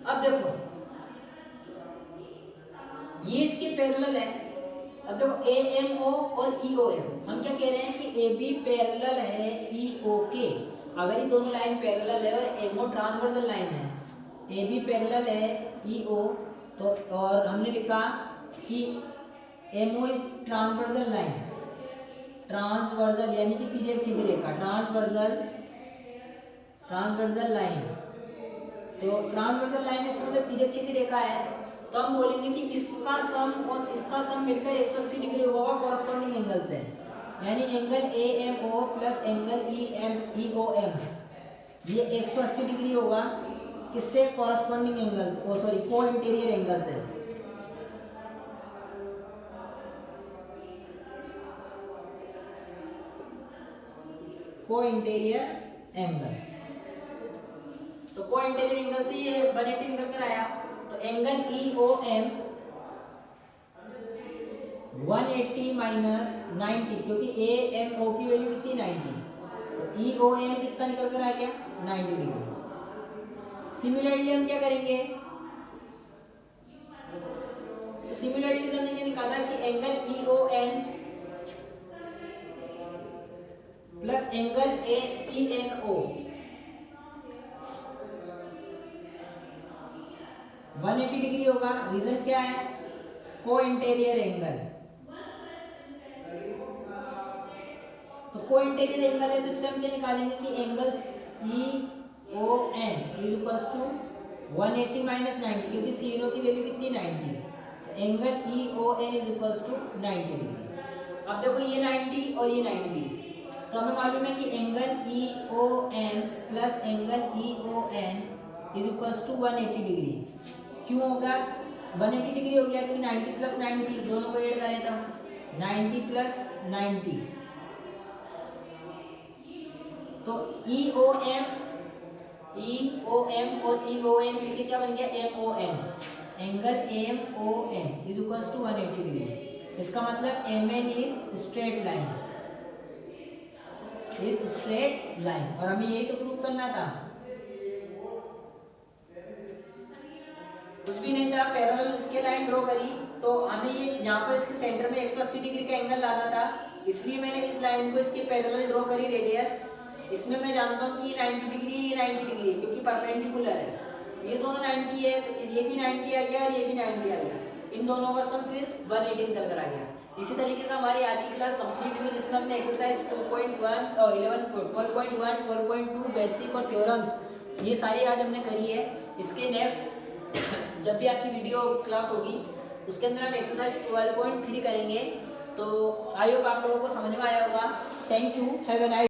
अब देखो ये इसके पैरेलल है। अब देखो AMO और EOM, हम क्या कह रहे हैं कि AB पैरेलल है EO के। अगर ये दोनों लाइन पैरेलल है और MO ट्रांसवर्सल लाइन है, AB पैरेलल है EO, तो और हमने लिखा कि MO is transversal line, transversal यानी कि तिर्यक छिद्र रेखा, ट्रांसवर्सल लाइन। तो ट्रांसवर्सल लाइन इसका मतलब तिर्यक छिद्र रेखा है, तो हम बोलेंगे कि इसका सम और इसका सम मिलकर 180 डिग्री होगा कॉरस्पॉन्डिंग एंगल से। यानी angle AMO plus angle EOM ये 180 डिग्री होगा, किससे, कॉरस्पॉन्डिंग एंगल से, सॉरी को इंटीरियर एंगल से। को इंटीरियर एंगल, तो को इंटीरियर एंगल से ये 180 निकल कर आया। तो एंगल EOM 180 माइनस 90, क्योंकि ए एम ओ की वैल्यू कितनी 90, तो ई ओ एम कितना निकल कर आ गया 90 डिग्री। सिमिलरली हम क्या करेंगे, तो सिमिलरली हमने क्या निकाला कि angle E O N plus angle A C N O 180 degree होगा। रीजन क्या है, को इंटीरियर एंगल, तो को इंटीरियर एंगल है, तो इससे हम क्या निकालेंगे कि angle E O N is equals to 180 minus 90, क्योंकि सी एन ओ की वैल्यू कितनी 90, तो angle E O N is equals to 90 degree. अब देखो ये 90 और ये 90, तो हमें मालूम है कि angle E O N plus angle E O N is equals to 180 degree. क्यों होगा 180 डिग्री हो गया, क्योंकि 90 प्लस 90 दोनों को ऐड करें तो 90 प्लस 90, तो ई ओ एम और ई ओ एन मिलके क्या बन गया M O N, angle M O N is equals to 180 degree. इसका मतलब M N is straight line, is straight line, और हमें यही तो प्रूव करना था, कुछ भी नहीं था, पैरेलल इसके लाइन ड्रॉ करी, तो हमें ये यहाँ पर इसके सेंटर में 180 डिग्री का एंगल लाना था, इसलिए मैंने इस लाइन को इसके पैरेलल ड्रॉ करी रेडियस। इसमें मैं जानता हूँ कि ये 90 डिग्री है, ये 90 डिग्री है, क्योंकि परपेंडिकुलर है, ये दोनों 90 है, तो ये भी 90 आ गया और ये भी 90 आ गया, इन दोनों का सम फिर 180 निकल कर आ गया। इसी तरीके से हमारी आज की क्लास कंप्लीट हुई, जिसमें हमने एक्सरसाइज 2.1 और 12.1 12.2 बेसिक और थ्योरम्स ये सारी आज हमने करी है। इसके नेक्स्ट जब भी आपकी वीडियो क्लास होगी उसके अंदर हम एक्सरसाइज 12.3 करेंगे। तो आई होप आप लोगों को समझ में आया होगा। Thank you, have a nice